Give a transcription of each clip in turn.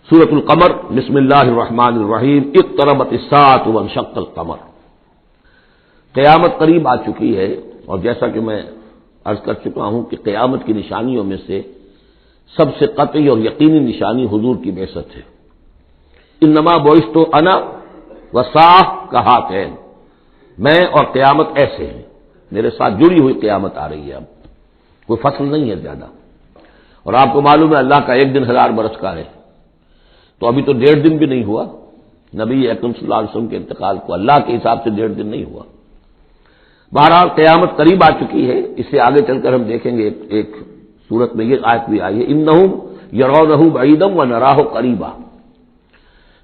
سورۃ القمر، بسم اللہ الرحمن الرحیم، اقتربت الساعۃ وانشق القمر۔ قیامت قریب آ چکی ہے، اور جیسا کہ میں عرض کر چکا ہوں کہ قیامت کی نشانیوں میں سے سب سے قطعی اور یقینی نشانی حضور کی بعثت ہے۔ انما بعثت انا والساعۃ کہاتین، میں اور قیامت ایسے ہیں، میرے ساتھ جڑی ہوئی قیامت آ رہی ہے۔ اب کوئی فصل نہیں ہے زیادہ، اور آپ کو معلوم ہے اللہ کا ایک دن 1000 برس کا ہے، تو ابھی تو 1.5 دن بھی نہیں ہوا نبی اکرم صلی اللہ علیہ وسلم کے انتقال کو، اللہ کے حساب سے 1.5 دن نہیں ہوا۔ بہرحال قیامت قریب آ چکی ہے۔ اس سے آگے چل کر ہم دیکھیں گے ایک صورت میں یہ آیت بھی آئی ہے، انہم یرونہ بعیدا ونراہ قریبا،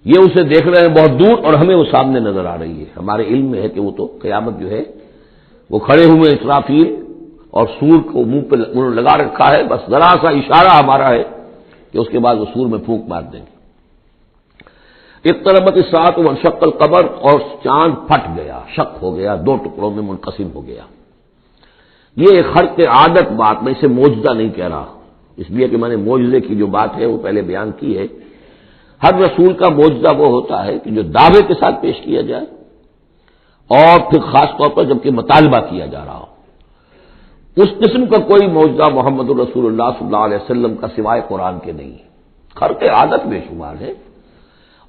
یہ اسے دیکھ رہے ہیں بہت دور اور ہمیں وہ سامنے نظر آ رہی ہے۔ ہمارے علم میں ہے کہ وہ تو قیامت جو ہے وہ کھڑے ہوئے اسرافیل اور سور کو منہ پہ انہوں نے لگا رکھا ہے، بس ذرا سا اشارہ ہمارا ہے کہ اس کے بعد وہ سور میں پھونک مار دیں گے۔ اقتربت الساعۃ وانشق القمر، اور چاند پھٹ گیا، شق ہو گیا، 2 ٹکڑوں میں منقسم ہو گیا۔ یہ ایک خرق عادت بات، میں اسے معجزہ نہیں کہہ رہا، اس لیے کہ میں نے معجزے کی جو بات ہے وہ پہلے بیان کی ہے۔ ہر رسول کا معجزہ وہ ہوتا ہے کہ جو دعوے کے ساتھ پیش کیا جائے، اور پھر خاص طور پر جبکہ مطالبہ کیا جا رہا ہو۔ اس قسم کا کوئی معجزہ محمد الرسول اللہ صلی اللہ علیہ وسلم کا سوائے قرآن کے نہیں ہے۔ خرق عادت بے شمار ہے،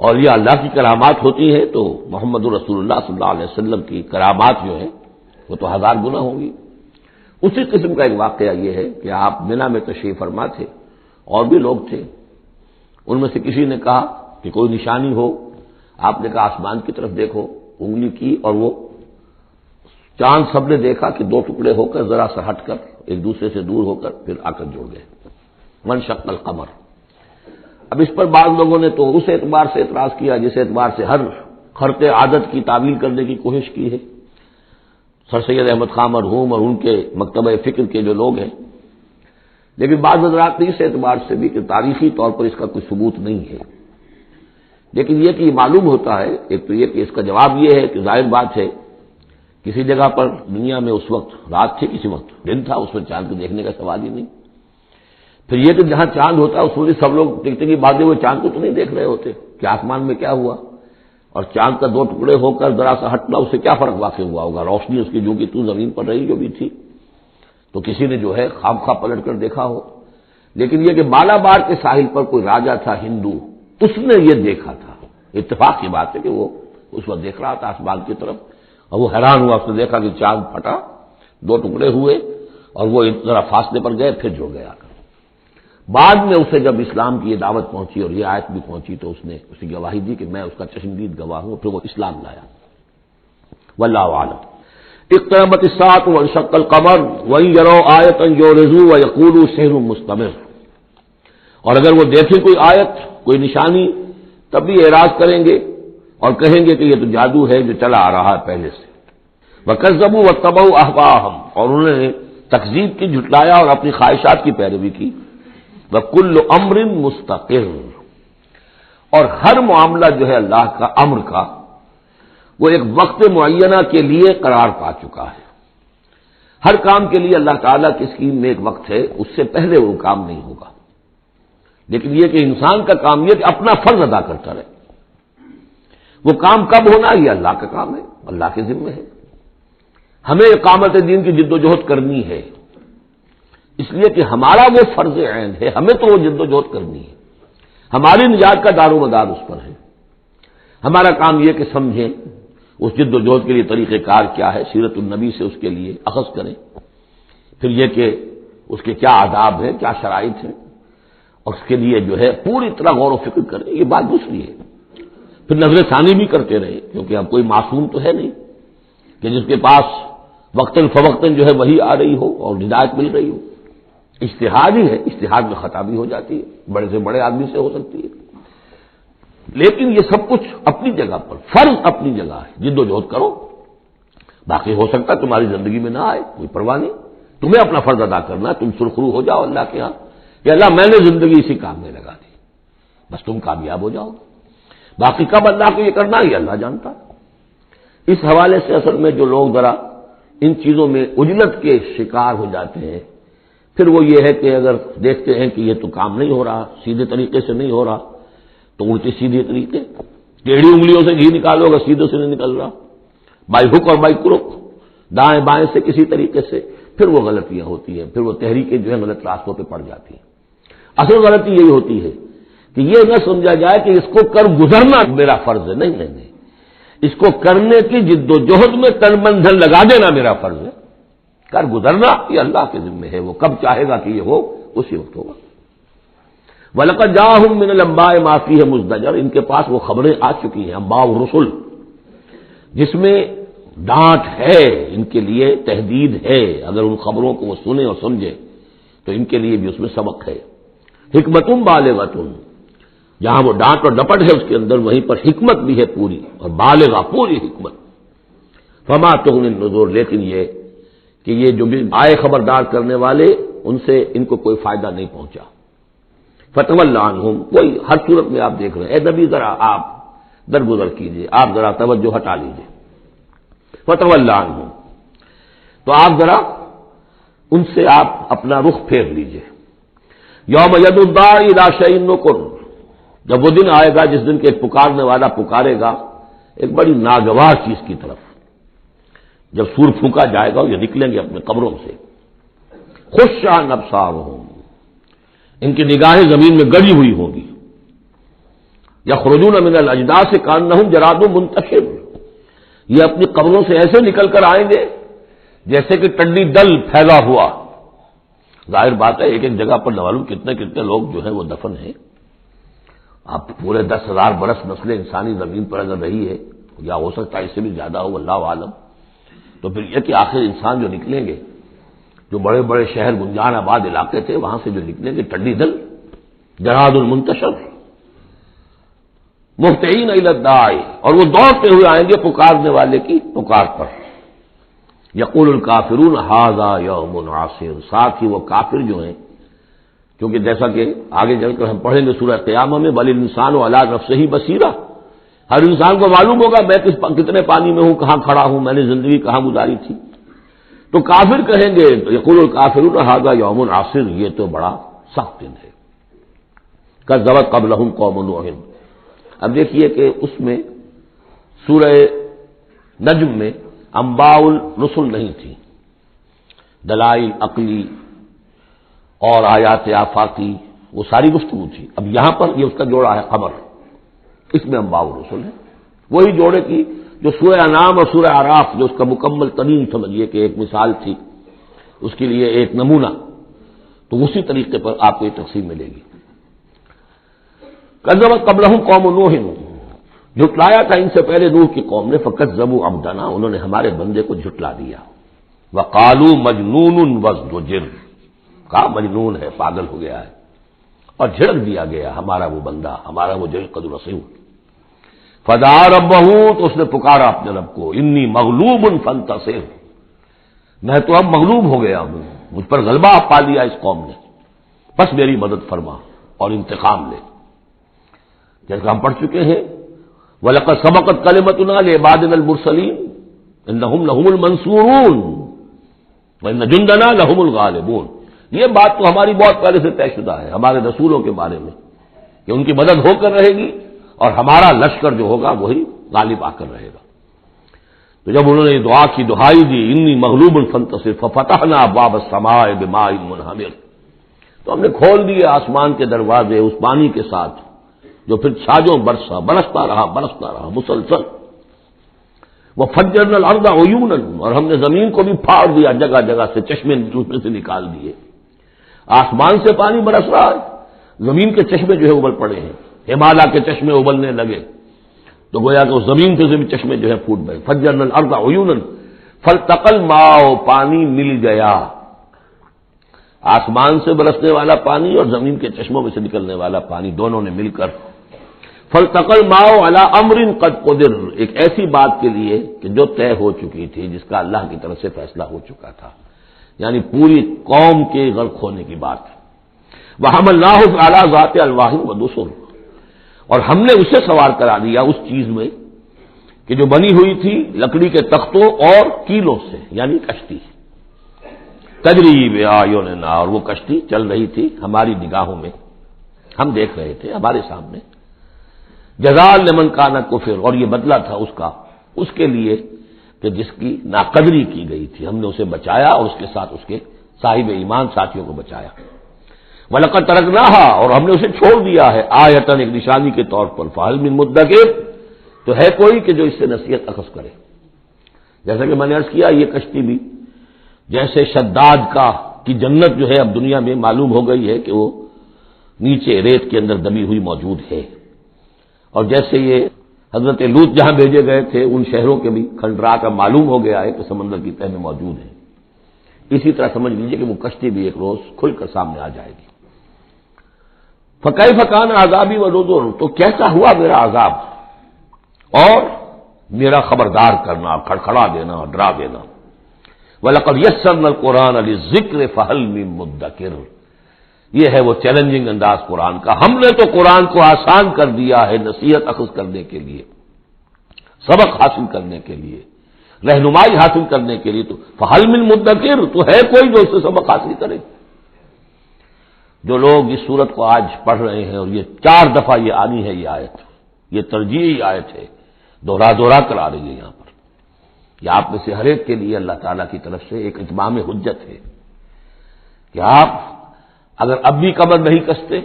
اور یہ اللہ کی کرامات ہوتی ہیں تو محمد الرسول اللہ صلی اللہ علیہ وسلم کی کرامات جو ہے وہ تو 1000 گنا ہوں گی۔ اسی قسم کا ایک واقعہ یہ ہے کہ آپ مینا میں تشریف فرما تھے، اور بھی لوگ تھے، ان میں سے کسی نے کہا کہ کوئی نشانی ہو، آپ نے کہا آسمان کی طرف دیکھو، انگلی کی اور وہ چاند سب نے دیکھا کہ 2 ٹکڑے ہو کر ذرا سا ہٹ کر ایک دوسرے سے دور ہو کر پھر آ کر جڑ گئے۔ وانشق القمر۔ اب اس پر بعض لوگوں نے تو اس اعتبار سے اعتراض کیا جس اعتبار سے ہر خرق عادت کی تعویل کرنے کی کوشش کی ہے، سر سید احمد خان مرحوم اور ان کے مکتبہ فکر کے جو لوگ ہیں، لیکن بعض حضرات نے اس اعتبار سے بھی کہ تاریخی طور پر اس کا کوئی ثبوت نہیں ہے، لیکن یہ کہ یہ معلوم ہوتا ہے، ایک تو یہ کہ اس کا جواب یہ ہے کہ ظاہر بات ہے کسی جگہ پر دنیا میں اس وقت رات تھی، کسی وقت دن تھا، اس میں چاند کو دیکھنے کا سوال ہی نہیں۔ پھر یہ کہ جہاں چاند ہوتا ہے اس میں سب لوگ ٹکٹکی کی باتیں ہوئے چاند کو تو نہیں دیکھ رہے ہوتے کہ آسمان میں کیا ہوا، اور چاند کا 2 ٹکڑے ہو کر ذرا سا ہٹنا، اس سے کیا فرق واقع ہوا ہوگا؟ روشنی اس کی جو کہ تو زمین پر رہی جو بھی تھی، تو کسی نے جو ہے خواب پلٹ کر دیکھا ہو۔ لیکن یہ کہ مالابار کے ساحل پر کوئی راجا تھا ہندو، اس نے یہ دیکھا تھا، اتفاق کی بات ہے کہ وہ اس وقت دیکھ رہا تھا آسمان کی طرف، اور وہ حیران ہوا، اس نے دیکھا کہ چاند پھٹا، 2 ٹکڑے ہوئے، اور وہ ذرا فاصلے پر گئے، پھر جڑ گیا۔ بعد میں اسے جب اسلام کی یہ دعوت پہنچی اور یہ آیت بھی پہنچی تو اس نے اسی گواہی دی کہ میں اس کا چشمدید گواہ ہوں، پھر وہ اسلام لایا۔ واللہ اعلم۔ اقتربت الساعۃ وانشق القمر وان يروا آیۃ یعرضوا ویقولوا سحر مستمر، اور اگر وہ دیکھیں کوئی آیت، کوئی نشانی، تب بھی اعراض کریں گے اور کہیں گے کہ یہ تو جادو ہے جو چلا آ رہا ہے پہلے سے۔ وکذبوا واتبعوا اهواءهم، اور انہوں نے تکذیب کی، جھٹلایا اور اپنی خواہشات کی پیروی کی۔ وَكُلُّ أَمْرٍ مُسْتَقِرٌ، اور ہر معاملہ جو ہے اللہ کا امر کا وہ ایک وقت معینہ کے لیے قرار پا چکا ہے۔ ہر کام کے لیے اللہ تعالیٰ کی اسکیم میں ایک وقت ہے، اس سے پہلے وہ کام نہیں ہوگا۔ لیکن یہ کہ انسان کا کام یہ کہ اپنا فرض ادا کرتا رہے، وہ کام کب ہونا یہ اللہ کا کام ہے، اللہ کے ذمہ ہے۔ ہمیں اقامت دین کی جد و جہد کرنی ہے، اس لیے کہ ہمارا وہ فرض عین ہے، ہمیں تو وہ جد و جہد کرنی ہے، ہماری نجات کا دار و مدار اس پر ہے۔ ہمارا کام یہ کہ سمجھیں اس جد و جہد کے لیے طریقہ کار کیا ہے، سیرت النبی سے اس کے لیے اخذ کریں، پھر یہ کہ اس کے کیا آداب ہیں، کیا شرائط ہیں، اور اس کے لیے جو ہے پوری طرح غور و فکر کریں، یہ بات دوسری ہے۔ پھر نظر ثانی بھی کرتے رہے، کیونکہ اب کوئی معصوم تو ہے نہیں کہ جس کے پاس وقتاً فوقتاً جو ہے وہی آ رہی ہو اور ہدایت مل رہی ہو۔ اجتہاد ہی ہے، اجتہاد میں خطا بھی ہو جاتی ہے، بڑے سے بڑے آدمی سے ہو سکتی ہے، لیکن یہ سب کچھ اپنی جگہ پر، فرض اپنی جگہ ہے، جد و جہد کرو۔ باقی ہو سکتا ہے تمہاری زندگی میں نہ آئے، کوئی پرواہ نہیں، تمہیں اپنا فرض ادا کرنا ہے، تم سرخرو ہو جاؤ اللہ کے ہاں کہ اللہ میں نے زندگی اسی کام میں لگا دی، بس تم کامیاب ہو جاؤ۔ باقی کب اللہ کو یہ کرنا ہے یہ اللہ جانتا ہے۔ اس حوالے سے اصل میں جو لوگ ذرا ان چیزوں میں عجلت کے شکار ہو جاتے ہیں، پھر وہ یہ ہے کہ اگر دیکھتے ہیں کہ یہ تو کام نہیں ہو رہا، سیدھے طریقے سے نہیں ہو رہا، تو الٹی سیدھی طریقے، ٹیڑھی انگلیوں سے گھی نکالو اگر سیدھے سے نہیں نکل رہا، بائی ہک اور بائی کرک، دائیں بائیں سے کسی طریقے سے، پھر وہ غلطیاں ہوتی ہیں، پھر وہ تحریکیں جو ہے غلط راستوں پہ پڑ جاتی ہیں۔ اصل غلطی یہی ہوتی ہے کہ یہ نہ سمجھا جائے کہ اس کو کر گزرنا میرا فرض ہے، نہیں نہیں نہیں، اس کو کرنے کی جد و جہد میں تن من دھن لگا دینا میرا فرض ہے، کر گزرنا یہ اللہ کے ذمہ ہے، وہ کب چاہے گا کہ یہ ہو اسی وقت ہوگا۔ وَلَقَدْ جَاءَهُم مِّنَ الْأَنبَاءِ مَا فِيهِ مُزْدَجَرٌ، ان کے پاس وہ خبریں آ چکی ہیں، انباء الرسل، جس میں ڈانٹ ہے، ان کے لیے تحدید ہے، اگر ان خبروں کو وہ سنیں اور سمجھے تو ان کے لیے بھی اس میں سبق ہے۔ حکمت بالغۃ، جہاں وہ ڈانٹ اور ڈپٹ ہے اس کے اندر، وہیں پر حکمت بھی ہے پوری، اور بالغہ پوری حکمت۔ فما تغنی النذور، لیکن یہ کہ یہ جو بھی آئے خبردار کرنے والے، ان سے ان کو کوئی فائدہ نہیں پہنچا۔ فتول عنہم، کوئی ہر صورت میں آپ دیکھ رہے ہیں، اے نبی ذرا آپ درگزر کیجئے، آپ ذرا توجہ ہٹا لیجئے۔ فتول عنہم، تو آپ ذرا ان سے آپ اپنا رخ پھیر لیجئے۔ یوم ید الداعی الی شیء نکر، جب وہ دن آئے گا جس دن کے پکارنے والا پکارے گا ایک بڑی ناگوار چیز کی طرف، جب سور پھونکا جائے گا یہ نکلیں گے اپنے قبروں سے، خشعا ابصارہم، ان کی نگاہیں زمین میں گڑی ہوئی ہوں گی، یخرجون من الاجداث کانہم جراد منتشر، یہ اپنی قبروں سے ایسے نکل کر آئیں گے جیسے کہ ٹڈی دل پھیلا ہوا۔ ظاہر بات ہے ایک ایک جگہ پر معلوم کتنے کتنے لوگ جو ہیں وہ دفن ہیں، اب پورے 10,000 برس نسل انسانی زمین پر اگر رہی ہے، یا ہو سکتا ہے اس سے بھی زیادہ ہو، اللہ عالم، تو پھر یہ کہ آخر انسان جو نکلیں گے، جو بڑے بڑے شہر گنجان آباد علاقے تھے وہاں سے جو نکلیں گے ٹڈی دل، جراد المنتشر، مہطعین الی الداعی، اور وہ دوڑتے ہوئے آئیں گے پکارنے والے کی پکار پر۔ یقول الکافرون ھذا یوم عسیر، ساتھ ہی وہ کافر جو ہیں، کیونکہ جیسا کہ آگے چل کر ہم پڑھیں گے سورہ قیامہ میں، بل الانسان علی نفسہ بصیرہ، ہر انسان کو معلوم ہوگا میں کتنے پانی میں ہوں، کہاں کھڑا ہوں، میں نے زندگی کہاں گزاری تھی۔ تو کافر کہیں گے، یقول الکافرون ھذا یوم عسیر، یہ تو بڑا سخت دن ہے۔ کذبت قبلہم قوم نوح، اب دیکھیے کہ اس میں سورہ نجم میں انباء الرسل نہیں تھی، دلائل عقلی اور آیات آفاقی وہ ساری گفتگو تھی۔ اب یہاں پر یہ اس کا جوڑا ہے خبر، اس میں انباء الرسل ہے، وہی جوڑے کی جو سورہ انعام اور سورہ اعراف جو اس کا مکمل ترین سمجھیے کہ ایک مثال تھی، اس کے لیے ایک نمونہ، تو اسی طریقے پر آپ کو یہ تقسیم ملے گی۔ کذبت قبلہم قوم نوح، جھٹلایا تھا ان سے پہلے نوح کی قوم نے، فکذبوا عبدنا، انہوں نے ہمارے بندے کو جھٹلا دیا، وقالوا مجنون وازدجر، کہا مجنون ہے، پاگل ہو گیا ہے، اور جھڑک دیا گیا ہمارا وہ بندہ، ہمارا وہ جل قد رسول۔ فدعا ربہ، تو اس نے پکارا اپنے رب کو، انی مغلوب فانتصر، میں تو اب مغلوب ہو گیا ہوں، مجھ پر غلبہ پا لیا اس قوم نے، بس میری مدد فرما اور انتقام لے۔ جیسا ہم پڑھ چکے ہیں، وَلَقَدْ سَبَقَتْ كَلِمَتُنَا لِعِبَادِنَا الْمُرْسَلِينَ إِنَّهُمْ لَهُمُ الْمَنْصُورُونَ وَإِنَّ جُنْدَنَا لَهُمُ الْغَالِبُونَ، یہ بات تو ہماری بہت پہلے سے طے شدہ ہے ہمارے رسولوں کے بارے میں کہ ان کی مدد ہو کر رہے گی، اور ہمارا لشکر جو ہوگا وہی غالب آ کر رہے گا۔ تو جب انہوں نے دعا کی، دہائی دی، انی مغلوب فانتصر ففتحنا ابواب السماء بماء منہمر، تو ہم نے کھول دیے آسمان کے دروازے اس پانی کے ساتھ جو پھر چھاجوں برستا رہا مسلسل۔ وفجرنا الارض عیونا، اور ہم نے زمین کو بھی پھاڑ دیا جگہ جگہ سے، چشمے دوسرے سے نکال دیے، آسمان سے پانی برس رہا ہے، زمین کے چشمے جو ہے ابل پڑے ہیں، ہمالیہ کے چشمے ابلنے لگے، تو گویا کہ اس زمین سے بھی چشمے جو ہے پھوٹ گئے۔ فجرنا الارض عیونا فالتقى الماء، پانی مل گیا، آسمان سے برسنے والا پانی اور زمین کے چشموں میں سے نکلنے والا پانی، دونوں نے مل کر فالتقى الماء على امر قد قدر، ایک ایسی بات کے لیے کہ جو طے ہو چکی تھی، جس کا اللہ کی طرف سے فیصلہ ہو چکا تھا، یعنی پوری قوم کے غرق ہونے کی بات۔ وحملناه على ذات الواح ودسر، اور ہم نے اسے سوار کرا دیا اس چیز میں کہ جو بنی ہوئی تھی لکڑی کے تختوں اور کیلوں سے، یعنی کشتی، تجری بأعیننا، اور وہ کشتی چل رہی تھی ہماری نگاہوں میں، ہم دیکھ رہے تھے ہمارے سامنے۔ جزاء لمن کان کفر، اور یہ بدلہ تھا اس کے لیے کہ جس کی ناقدری کی گئی تھی، ہم نے اسے بچایا اور اس کے ساتھ اس کے صاحب ایمان ساتھیوں کو بچایا۔ وَلَقَدْ تَرَكْنَاهَا، اور ہم نے اسے چھوڑ دیا ہے، آیتاً، ایک نشانی کے طور پر، فَهَلْ مِن مُدَّكِرٍ، تو ہے کوئی کہ جو اس سے نصیحت اخذ کرے۔ جیسا کہ میں نے عرض کیا، یہ کشتی بھی جیسے شداد کی جنت جو ہے اب دنیا میں معلوم ہو گئی ہے کہ وہ نیچے ریت کے اندر دبی ہوئی موجود ہے، اور جیسے یہ حضرت لوط جہاں بھیجے گئے تھے ان شہروں کے بھی کھنڈرا کا معلوم ہو گیا ہے کہ سمندر کی تہہ میں موجود ہے، اسی طرح سمجھ لیجیے کہ وہ کشتی بھی ایک روز کھل کر سامنے آ جائے گی۔ فَكَيْفَ كَانَ عَذَابِي وَنُذُرِ، تو کیسا ہوا میرا عذاب اور میرا خبردار کرنا، کھڑکھڑا دینا، ڈرا دینا۔ وَلَقَدْ يَسَّرْنَا الْقُرْآنَ لِلذِّكْرِ فَهَلْ مِن مُدَّكِرٍ، یہ ہے وہ چیلنجنگ انداز قرآن کا، ہم نے تو قرآن کو آسان کر دیا ہے نصیحت اخذ کرنے کے لیے، سبق حاصل کرنے کے لیے، رہنمائی حاصل کرنے کے لیے، تو فَهَلْ مِن مُدَّكِرٍ، تو ہے کوئی جو اس سے سبق حاصل کرے۔ جو لوگ اس صورت کو آج پڑھ رہے ہیں، اور یہ 4 دفعہ یہ آنی ہے، یہ آیت، یہ ترجیحی آیت ہے، دوہرا کر آ رہی ہے یہاں پر، یہ آپ میں سے ہر ایک کے لیے اللہ تعالیٰ کی طرف سے ایک اتمام حجت ہے کہ آپ اگر اب بھی کمر نہیں کستے،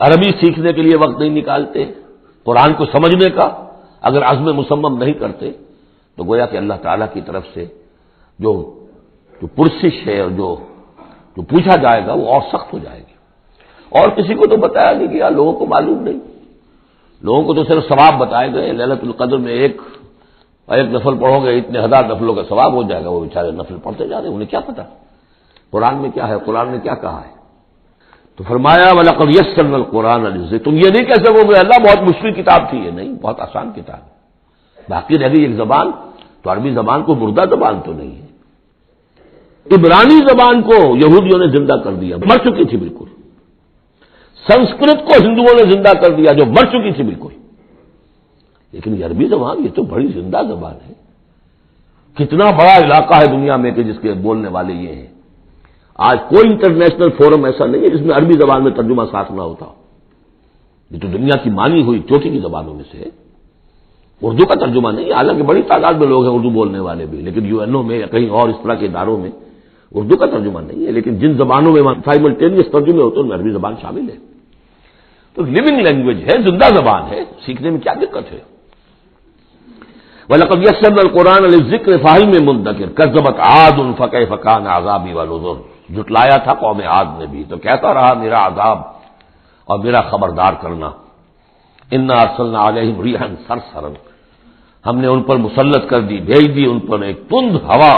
عربی سیکھنے کے لیے وقت نہیں نکالتے، قرآن کو سمجھنے کا اگر عزم مصمم نہیں کرتے، تو گویا کہ اللہ تعالیٰ کی طرف سے جو پرسش ہے اور جو پوچھا جائے گا وہ اور سخت ہو جائے گی۔ اور کسی کو تو بتایا نہیں گیا، لوگوں کو معلوم نہیں، لوگوں کو تو صرف ثواب بتائے گئے، لیلۃ القدر میں ایک نفل پڑھو گے اتنے 1000 نفلوں کا ثواب ہو جائے گا، وہ بیچارے نفل پڑھتے جا رہے ہیں، انہیں کیا پتا قرآن میں کیا ہے، قرآن نے کیا کہا ہے۔ تو فرمایا وَلَقَدْ يَسَّرْنَا الْقُرْآنَ لِلذِّكْرِ، تم یہ نہیں کہہ سکو گے اللہ بہت مشکل کتاب تھی، یہ نہیں، بہت آسان کتاب ہے۔ باقی رہ گئی ایک زبان، تو عربی زبان کو مردہ زبان تو نہیں ہے، عبرانی زبان کو یہودیوں نے زندہ کر دیا، مر چکی تھی بالکل، سنسکرت کو ہندوؤں نے زندہ کر دیا جو مر چکی تھی بالکل، لیکن یہ عربی زبان یہ تو بڑی زندہ زبان ہے، کتنا بڑا علاقہ ہے دنیا میں کہ جس کے بولنے والے یہ ہیں۔ آج کوئی انٹرنیشنل فورم ایسا نہیں ہے جس میں عربی زبان میں ترجمہ ساتھ نہ ہوتا، یہ تو دنیا کی مانی ہوئی چوٹی کی زبانوں میں سے ہے، اردو کا ترجمہ نہیں، حالانکہ بڑی تعداد میں لوگ ہیں اردو بولنے والے بھی، لیکن UN میں یا کہیں اور اس طرح کے اداروں میں اردو کا ترجمہ نہیں ہے، لیکن جن زبانوں میں سائملٹینیس ترجمے ہوتے ہیں ان میں عربی زبان شامل ہے، تو لیونگ لینگویج ہے، زندہ زبان ہے، سیکھنے میں کیا دقت ہے۔ وَلَقَدْ يَسَّرْنَا الْقُرْآنَ لِلذِّكْرِ فَهَلْ مِن مُدَّكِرٍ كَذَّبَتْ عَادٌ فَكَيْفَ كَانَ عَذَابِي وَنُذُرِ، جھٹلایا تھا قوم عاد نے بھی، تو کہتا رہا میرا عذاب اور میرا خبردار کرنا۔ اِنَّا أَرْسَلْنَا عَلَيْهِمْ رِيحًا صَرْصَرًا، ہم نے ان پر مسلط کر دی، بھیج دی ان پر ایک تند ہوا،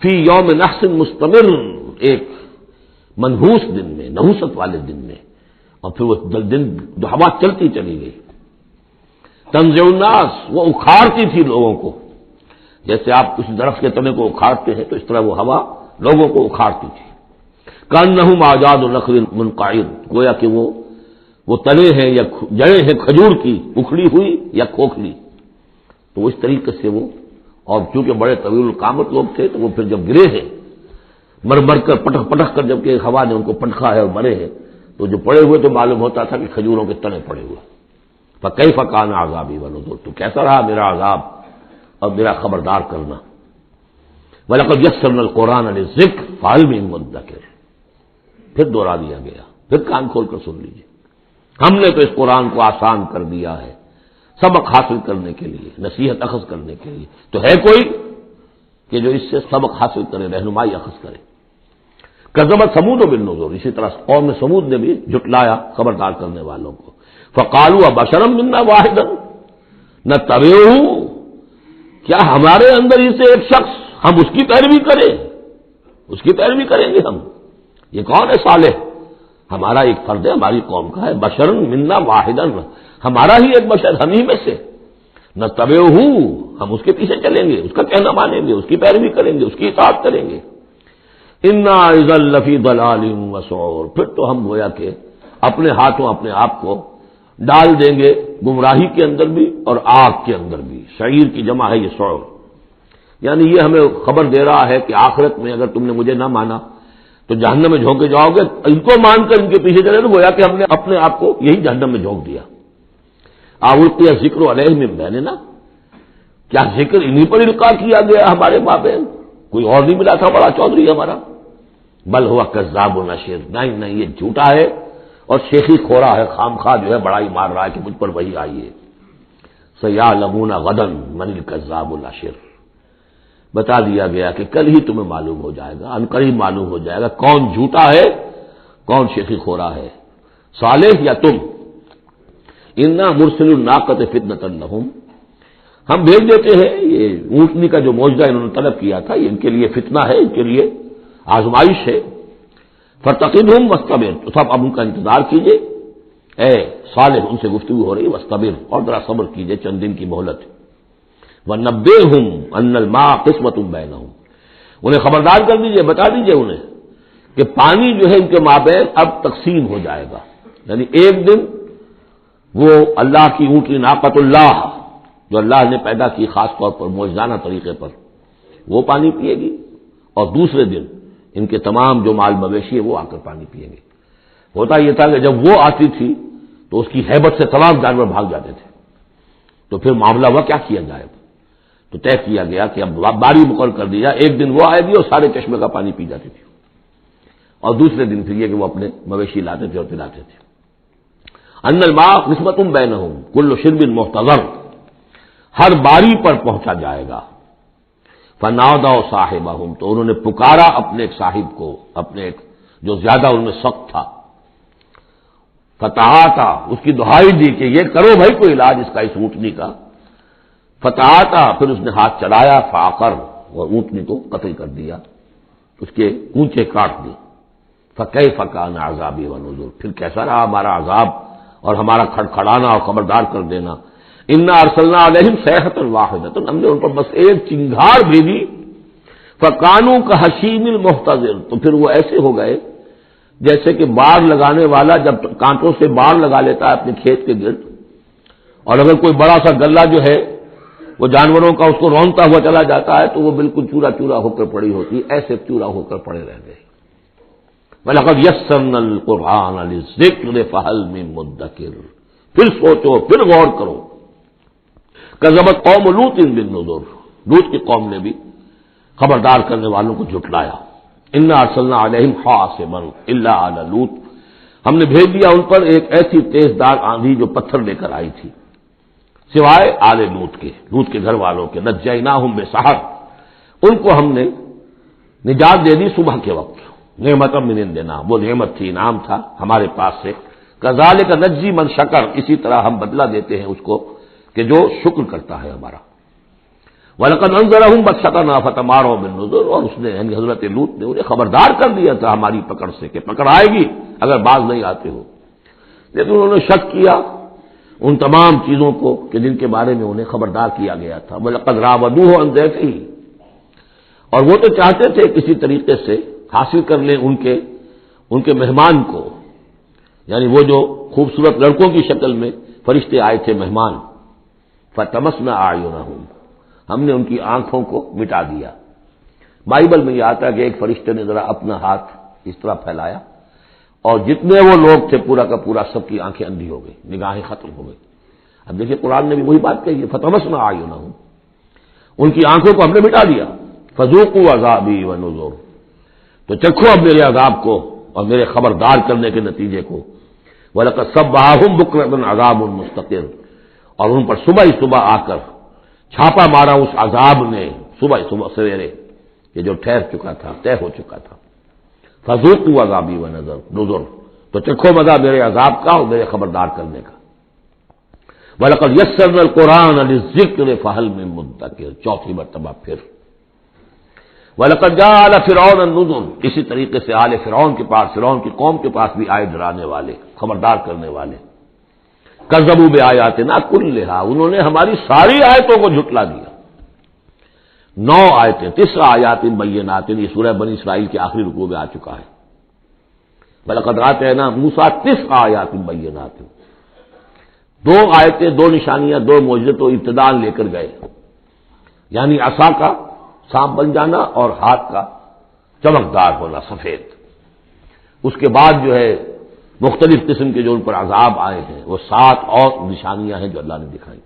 فی یوم نحس مستمر، ایک منحوس دن میں، نحوست والے دن میں، اور پھر وہ دن ہوا چلتی چلی گئی۔ تنزع الناس، وہ اکھاڑتی تھی لوگوں کو، جیسے آپ کسی درخت کے تنے کو اکھاڑتے ہیں تو اس طرح وہ ہوا لوگوں کو اکھاڑتی تھی۔ کأنہم اعجاز نخل منقعر، گویا کہ وہ تنے ہیں یا جڑیں ہیں کھجور کی، اکھڑی ہوئی یا کھوکھلی، تو اس طریقے سے وہ، اور چونکہ بڑے طویل القامت لوگ تھے تو وہ پھر جب گرے ہیں مر کر پٹخ کر، جب کہ ہوا نے ان کو پٹخا ہے اور مرے ہیں، تو جو پڑے ہوئے تو معلوم ہوتا تھا کہ کھجوروں کے تنے پڑے ہوئے۔ فَكَيْفَ كَانَ عَذَابِي وَنُذُرِ، تو کیسا رہا میرا عذاب اور میرا خبردار کرنا۔ وَلَقَدْ يَسَّرْنَا الْقُرْآنَ لِلذِّكْرِ فَهَلْ مِن مُدَّكِرٍ، پھر دوہرا دیا گیا، پھر کان کھول کر سن لیجیے، ہم نے تو اس قرآن کو آسان کر دیا ہے سبق حاصل کرنے کے لیے، نصیحت اخذ کرنے کے لیے، تو ہے کوئی کہ جو اس سے سبق حاصل کرے، رہنمائی اخذ کرے۔ کذبت ثمود بالنذر، اسی طرح قوم ثمود نے بھی جھٹلایا خبردار کرنے والوں کو۔ فقالوا ابشرا منا واحدا نتبعہ، کیا ہمارے اندر ہی سے ایک شخص ہم اس کی پیروی کریں، اس کی پیروی کریں گے ہم، یہ کون ہے صالح، ہمارا ایک فرد ہے، ہماری قوم کا ہے، بشرا منا واحدا، ہمارا ہی ایک بشر، ہم ہی میں سے، نتبعہ، ہم اس کے پیچھے چلیں گے، اس کا کہنا مانیں گے، اس کی پیروی کریں گے، اس کی اطاعت کریں گے۔ انا اذا لفی ضلال وسعور، پھر تو ہم گویا کہ اپنے ہاتھوں اپنے آپ کو ڈال دیں گے گمراہی کے اندر بھی اور آگ کے اندر بھی، شعیر کی جمع ہے یہ سعور، یعنی یہ ہمیں خبر دے رہا ہے کہ آخرت میں اگر تم نے مجھے نہ مانا تو جہنم میں جھونکے جاؤ گے، ان کو مان کر ان کے پیچھے چلے تو گویا کہ ہم نے اپنے آپ کو یہی جہنم میں جھونک دیا۔ القی ذکر علیہ من بیننا، کیا ذکر انہی پر القاء کیا گیا ہمارے مابین؟ کوئی اور نہیں ملا تھا بڑا چودھری ہمارا؟ بل ہوا کذاب و نشر، نہیں یہ جھوٹا ہے اور شیخی خورا ہے، خام خواہ جو ہے بڑائی مار رہا ہے کہ مجھ پر وہی آئی ہے۔ سیعلمون غدا من الکذاب الاشر، بتا دیا گیا کہ کل ہی تمہیں معلوم ہو جائے گا، ان قریب معلوم ہو جائے گا کون جھوٹا ہے کون شیخی خورا ہے، صالح یا تم۔ انا مرسل الناقۃ فتنۃ لہم، ہم بھیج دیتے ہیں یہ اونٹنی کا جو معجزہ انہوں نے طلب کیا تھا، یہ ان کے لیے فتنہ ہے، ان کے لیے آزمائش ہے۔ فرتقبہم واصطبر، تو سب اب ان کا انتظار کیجئے، اے صالح ان سے گفتگو ہو رہی، واصطبر، اور ذرا صبر کیجئے، چند دن کی مہلت۔ وَنَبِّئْهُمْ أَنَّ الْمَاءَ قِسْمَةٌ بَيْنَهُمْ، انہیں خبردار کر دیجئے، بتا دیجئے انہیں کہ پانی جو ہے ان کے مابین اب تقسیم ہو جائے گا، یعنی ایک دن وہ اللہ کی اونٹنی ناقۃ اللہ جو اللہ نے پیدا کی خاص طور پر معجزانہ طریقے پر، وہ پانی پیے گی، اور دوسرے دن ان کے تمام جو مال مویشی ہے وہ آ کر پانی پیئیں گے۔ ہوتا یہ تھا کہ جب وہ آتی تھی تو اس کی ہیبت سے تمام جانور بھاگ جاتے تھے، تو پھر معاملہ ہوا کیا کیا جائے، تو طے کیا گیا کہ اب باری مقرر کر دیا، ایک دن وہ آئے گی اور سارے چشمے کا پانی پی جاتی تھی، اور دوسرے دن پھر یہ کہ وہ اپنے مویشی لاتے تھے اور پلاتے تھے۔ ان الماء قسمۃ بینہم کل شرب محتضر، ہر باری پر پہنچا جائے گا۔ فنادوا صاحبہم، تو انہوں نے پکارا اپنے ایک صاحب کو، اپنے ایک جو زیادہ ان میں سخت تھا، فتحاتا، اس کی دہائی دی کہ یہ کرو بھائی کوئی علاج اس کا، اس اونٹنی کا۔ فتحاتا، پھر اس نے ہاتھ چلایا، فعقر، اور اونٹنی کو قتل کر دیا، اس کے اونچے کاٹ دی۔ فکیف کان عذابی ونذر، پھر کیسا رہا ہمارا عذاب اور ہمارا کھڑکھڑانا اور خبردار کر دینا۔ انا ارسلنا علیہم صیحۃ واحدۃ، ہم نے ان پر بس ایک چنگھار بھیجی، فکانوا کحشیم المحتضر، تو پھر وہ ایسے ہو گئے جیسے کہ باڑ لگانے والا جب کانٹوں سے باڑ لگا لیتا ہے اپنے کھیت کے گرد، اور اگر کوئی بڑا سا گلہ جو ہے وہ جانوروں کا اس کو رونتا ہوا چلا جاتا ہے تو وہ بالکل چورا چورا ہو کر پڑی ہوتی ہے، ایسے چورا ہو کر پڑے رہ گئے۔ وَلَقَدْ يَسَّرْنَا الْقُرْآنَ لِلذِّكْرِ فَهَلْ مِن مُدَّكِرٍ، پھر سوچو، پھر غور کرو۔ کذبت قوم لوط بالنذر، لوط کی قوم نے بھی خبردار کرنے والوں کو جھٹلایا۔ انا ارسلنا علیہم حاصبا الا آل لوط، ہم نے بھیج دیا ان پر ایک ایسی تیز دار آندھی جو پتھر لے کر آئی تھی، سوائے آل لوط کے گھر والوں کے۔ نجیناہم بسحر، ان کو ہم نے نجات دے دی صبح کے وقت، نعمت من عندنا، وہ نعمت تھی، انعام تھا ہمارے پاس سے۔ کذالک نجزی من شکر، اسی طرح ہم بدلہ دیتے ہیں اس کو کہ جو شکر کرتا ہے ہمارا۔ وَلَقَدْ أَنذَرَهُمْ بَطْشَتَنَا فَتَمَارَوْا بِالنُّذُرِ، اور اس نے یعنی حضرت لوط نے انہیں خبردار کر دیا تھا ہماری پکڑ سے کہ پکڑ آئے گی اگر باز نہیں آتے ہو، لیکن انہوں نے شک کیا ان تمام چیزوں کو کہ جن کے بارے میں انہیں خبردار کیا گیا تھا۔ وَلَقَدْ رَاوَدُوهُ عَن ضَيْفِهِ، اور وہ تو چاہتے تھے کسی طریقے سے حاصل کر لیں ان کے مہمان کو، یعنی وہ جو خوبصورت لڑکوں کی شکل میں فرشتے آئے تھے مہمان۔ فَطَمَسْنَا أَعْيُنَهُمْ، ہم نے ان کی آنکھوں کو مٹا دیا۔ بائبل میں یہ آتا ہے کہ ایک فرشتے نے ذرا اپنا ہاتھ اس طرح پھیلایا اور جتنے وہ لوگ تھے پورا کا پورا سب کی آنکھیں اندھی ہو گئی، نگاہیں ختم ہو گئی۔ اب دیکھیے قرآن نے بھی وہی بات کہی ہے، فَطَمَسْنَا أَعْيُنَهُمْ، ان کی آنکھوں کو ہم نے مٹا دیا۔ فَذُوقُوا عَذَابِي وَنُذُرِ، تو چکھو اب میرے عذاب کو اور میرے خبردار کرنے کے نتیجے کو۔ وَلَقَدْ صَبَّحَهُم بُكْرَةً عَذَابٌ مُسْتَقِرٌ، اور ان پر صبح ہی صبح آ کر چھاپا مارا اس عذاب نے، صبح سویرے، یہ جو ٹھہر چکا تھا، طے ہو چکا تھا۔ فذوقوا عذابی ونذر، تو چکھو مزہ میرے عذاب کا اور میرے خبردار کرنے کا۔ وَلَقَدْ يَسَّرْنَا الْقُرْآنَ لِلذِّكْرِ فَهَلْ مِن مُدَّكِرٍ، چوتھی مرتبہ پھر۔ وَلَقَدْ جَاءَ آلَ فِرْعَوْنَ النُّذُرُ، اسی طریقے سے آل فرعون کے پاس، فرعون کی قوم کے پاس بھی آئے ڈرانے والے، خبردار کرنے والے۔ کذبوا بآیاتنا کلھا، انہوں نے ہماری ساری آیتوں کو جھٹلا دیا۔ 9 آیتیں، 9 آیات بینات، یہ سورہ بنی اسرائیل کے آخری رکوع میں آ چکا ہے۔ وَلَقَدْ آتَيْنَا مُوسَىٰ 9 آیات بینات، 2 آیتیں، 2 نشانیاں، 2 معجزے تو ابتداء لے کر گئے، یعنی عصا کا سانپ بن جانا اور ہاتھ کا چمکدار ہونا سفید۔ اس کے بعد جو ہے مختلف قسم کے جو ان پر عذاب آئے ہیں، وہ 7 اور نشانیاں ہیں جو اللہ نے دکھائی۔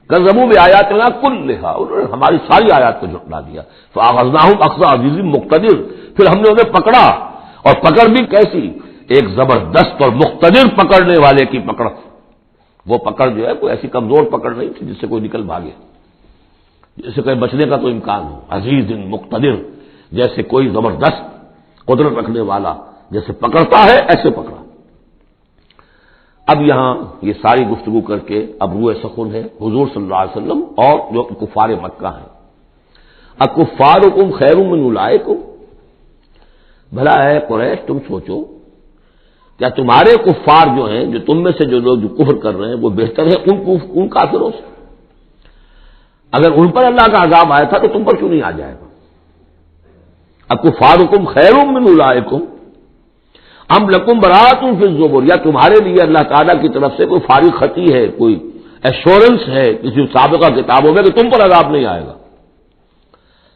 کذبوا بآیاتنا کلھا، انہوں نے ہماری ساری آیات کو جھٹلا دیا۔ فاخذناہم اخذ عزیز مقتدر، پھر ہم نے انہیں پکڑا، اور پکڑ بھی کیسی؟ ایک زبردست اور مقتدر پکڑنے والے کی پکڑ۔ وہ پکڑ جو ہے کوئی ایسی کمزور پکڑ نہیں تھی جس سے کوئی نکل بھاگے، جس سے کوئی بچنے کا تو امکان ہو۔ عزیز مقتدر، جیسے کوئی زبردست قدرت رکھنے والا جیسے پکڑتا ہے ایسے پکڑا۔ اب یہاں یہ ساری گفتگو کر کے اب روئے سخن ہے حضور صلی اللہ علیہ وسلم اور جو کفار مکہ ہیں۔ اکفارکم خیر من اولئکم، بھلا ہے قریش تم سوچو کیا تمہارے کفار جو ہیں، جو تم میں سے جو لوگ جو کفر کر رہے ہیں، وہ بہتر ہے ان کافروں سے؟ اگر ان پر اللہ کا عذاب آیا تھا تو تم پر کیوں نہیں آ جائے گا؟ اکفارکم خیر من اولئکم ام لکم براۃ فی الزبر، یا تمہارے لیے اللہ تعالیٰ کی طرف سے کوئی فارغ خطی ہے، کوئی ایشورنس ہے کسی سابقہ کتابوں میں کہ تم پر عذاب نہیں آئے گا؟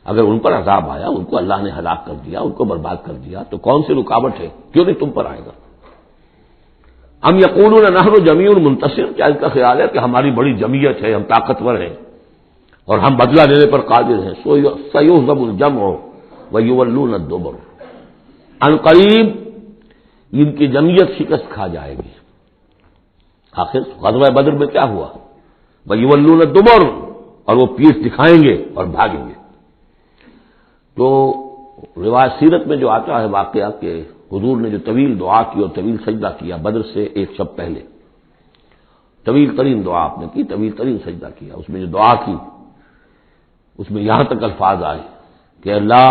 اگر ان پر عذاب آیا، ان کو اللہ نے ہلاک کر دیا، ان کو برباد کر دیا، تو کون سی رکاوٹ ہے؟ کیوں نہیں تم پر آئے گا؟ ام یقولون نحن جمیع منتصر، کیا ان کا خیال ہے کہ ہماری بڑی جمعیت ہے، ہم طاقتور ہیں اور ہم بدلہ لینے پر قادر ہیں؟ سیہزم الجمع ویولون الدبر، ان قریب ان کی جمعیت شکست کھا جائے گی۔ آخر غزوہ بدر میں کیا ہوا؟ ویولون الدبر، اور وہ پیٹھ دکھائیں گے اور بھاگیں گے۔ تو روایت سیرت میں جو آتا ہے واقعہ کہ حضور نے جو طویل دعا کی اور طویل سجدہ کیا بدر سے ایک شب پہلے، طویل ترین دعا آپ نے کی، طویل ترین سجدہ کیا، اس میں جو دعا کی اس میں یہاں تک الفاظ آئے کہ اللہ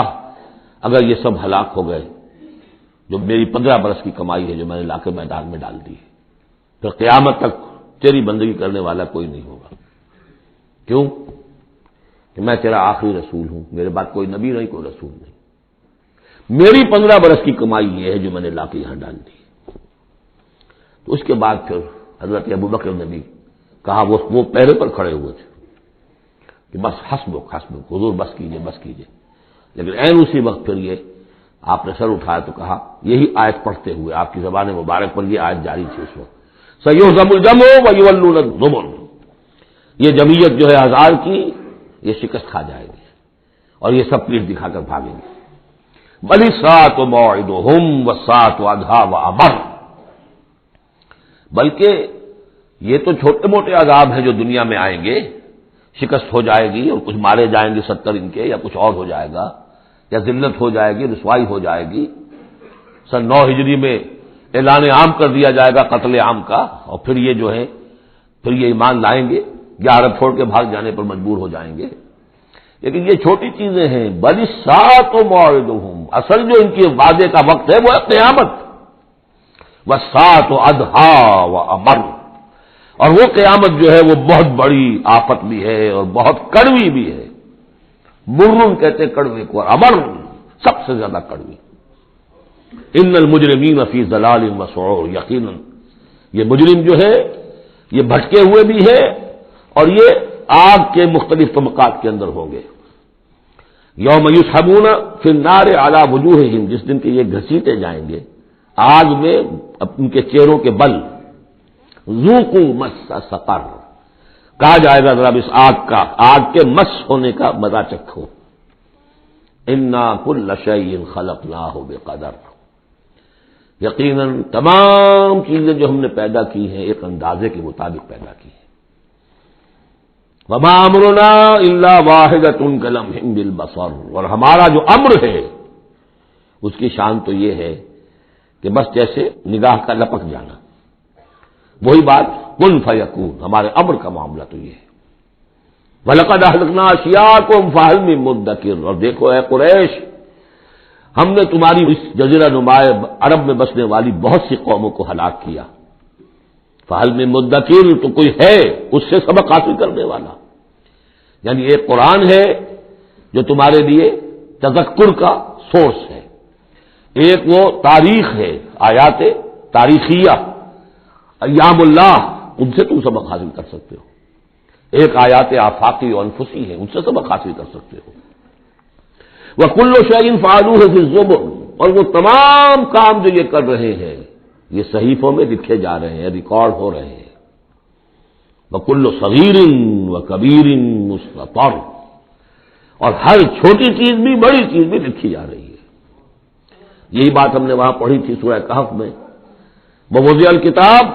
اگر یہ سب ہلاک ہو گئے جو میری 15 برس کی کمائی ہے جو میں نے لا کے میدان میں ڈال دی ہے، پھر قیامت تک تیری بندگی کرنے والا کوئی نہیں ہوگا۔ کیوں؟ کہ میں تیرا آخری رسول ہوں، میرے بعد کوئی نبی نہیں، کوئی رسول نہیں، میری 15 برس کی کمائی یہ ہے جو میں نے لا کے یہاں ڈال دی۔ تو اس کے بعد پھر حضرت ابوبکر نے بھی کہا، وہ پہرے پر کھڑے ہوئے تھے کہ بس حسبک حضور بس کیجئے بس کیجئے، لیکن عین اسی وقت پھر یہ آپ نے سر اٹھایا تو کہا، یہی آیت پڑھتے ہوئے آپ کی زبان مبارک پر یہ آیت جاری تھی اس وقت، سیہزم الجمع ویولون الدبر، یہ جمعیت جو ہے ہزار کی یہ شکست کھا جائے گی اور یہ سب پیٹھ دکھا کر بھاگیں گے۔ بل الساعۃ موعدہم والساعۃ ادھیٰ وامر، بلکہ یہ تو چھوٹے موٹے عذاب ہیں جو دنیا میں آئیں گے، شکست ہو جائے گی اور کچھ مارے جائیں گے 70 ان کے، یا کچھ اور ہو جائے گا، یا ذلت ہو جائے گی، رسوائی ہو جائے گی۔ سن 9 ہجری میں اعلان عام کر دیا جائے گا قتل عام کا، اور پھر یہ جو ہے پھر یہ ایمان لائیں گے یا عرب چھوڑ کے بھاگ جانے پر مجبور ہو جائیں گے۔ لیکن یہ چھوٹی چیزیں ہیں، بل الساعۃ موعدہم، اصل جو ان کی وعدے کا وقت ہے وہ ہے قیامت، والساعۃ ادھیٰ وامر، اور وہ قیامت جو ہے وہ بہت بڑی آفت بھی ہے اور بہت کڑوی بھی ہے۔ مرن کہتے کڑوے کو، اور امر سب سے زیادہ کڑوی۔ ان المجرمین فی ضلال وسعور، یقیناً یہ مجرم جو ہے یہ بھٹکے ہوئے بھی ہے اور یہ آگ کے مختلف طبقات کے اندر ہوں گے۔ یوم یسحبون فی النار علی وجوہہم، جس دن کے یہ گھسیٹے جائیں گے آگ میں ان کے چہروں کے بل، ذوقوا مس سقر، کہا جائے گا ذرا اس آگ کے مس ہونے کا مزہ چکھو۔ انا کل شیء خلقناہ بقدر، یقیناً تمام چیزیں جو ہم نے پیدا کی ہیں ایک اندازے کے مطابق پیدا کی ہیں۔ وما امرنا الا واحدۃ کلمح بالبصر، اور ہمارا جو امر ہے اس کی شان تو یہ ہے کہ بس جیسے نگاہ کا لپک جانا، وہی بات کن فیکون، ہمارے امر کا معاملہ تو یہ ہے۔ وَلَقَدْ أَهْلَكْنَا أَشْيَاعَكُمْ فَهَلْ مِن مُدَّكِرٍ، اور دیکھو اے قریش، ہم نے تمہاری اس جزیرہ نما عرب میں بسنے والی بہت سی قوموں کو ہلاک کیا، فَهَلْ مِن مُدَّكِرٍ، تو کوئی ہے اس سے سبق حاصل کرنے والا؟ یعنی ایک قرآن ہے جو تمہارے لیے تذکر کا سورس ہے، ایک وہ تاریخ ہے، آیات تاریخیہ، ایام اللہ، ان سے تم سبق حاصل کر سکتے ہو، ایک آیات آفاقی و انفسی ہے، ان سے سبق حاصل کر سکتے ہو۔ وَكُلُّ شَيْءٍ فَعَلُوهُ فِي الزُّبُرِ، اور وہ تمام کام جو یہ کر رہے ہیں یہ صحیفوں میں لکھے جا رہے ہیں، ریکارڈ ہو رہے ہیں۔ وَكُلُّ صَغِيرٍ وَكَبِيرٍ مُسْتَطَرٌ، اور ہر چھوٹی چیز بھی بڑی چیز بھی لکھی جا رہی ہے۔ یہی بات ہم نے وہاں پڑھی تھی سورہ کہف میں، وَوُضِعَ الْكِتَابُ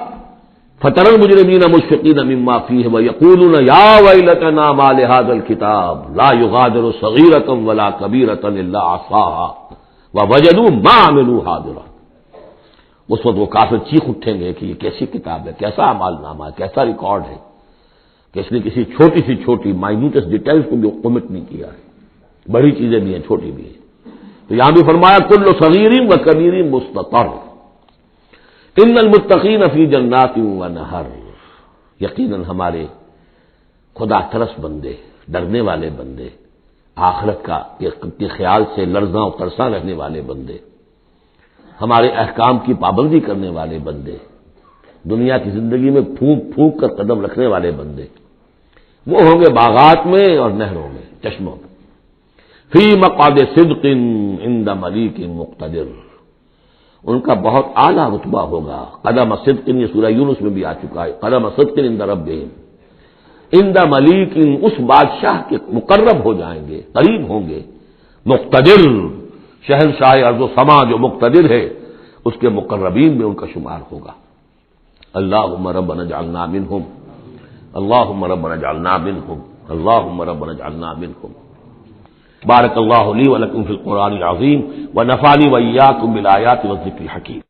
فَتَرَى الْمُجْرِمِينَ مُشْفِقِينَ مِمَّا فِيهِ وَيَقُولُونَ يَا وَيْلَتَنَا مَا لِهَذَا الْكِتَابِ لَا يُغَادِرُ صَغِيرَةً وَلَا كَبِيرَةً إِلَّا أَحْصَاهَا وَوَجَدُوا مَا عَمِلُوا حَاضِرًا۔ اس وقت وہ کافر چیخ اٹھیں گے کہ یہ کیسی کتاب ہے، کیسا اعمال نامہ ہے، کیسا ریکارڈ ہے کہ اس نے کسی چھوٹی سی چھوٹی مائنوٹس ڈیٹیلز کو بھی کمٹ نہیں کیا ہے، بڑی چیزیں بھی ہیں چھوٹی بھی ہیں۔ تو یہاں بھی فرمایا کل صغیر و کبیر مستطر، ان المتقین فی جنات و نہر، یقیناً ہمارے خدا ترس بندے، ڈرنے والے بندے، آخرت کے خیال سے لرزاں و ترساں رہنے والے بندے، ہمارے احکام کی پابندی کرنے والے بندے، دنیا کی زندگی میں پھونک پھونک کر قدم رکھنے والے بندے، وہ ہوں گے باغات میں اور نہروں میں، چشموں میں، فی مقعد صدق عند ملیک مقتدر، ان کا بہت اعلیٰ رتبہ ہوگا۔ قدم صدق، یہ سورہ یونس میں بھی آ چکا ہے، قدم صدق عند ربہم، عند ملیک، اس بادشاہ کے مقرب ہو جائیں گے، قریب ہوں گے، مقتدر، شہنشاہ ارض و سما جو مقتدر ہے اس کے مقربین میں ان کا شمار ہوگا۔ اللہم ربنا اجعلنا منہم، اللہم ربنا اجعلنا منہم، اللہم ربنا اجعلنا منہم۔ بارک اللہ لی ولکم فی القرآن العظیم ونفعنی وإیاکم بالآیات والذکر الحکیم۔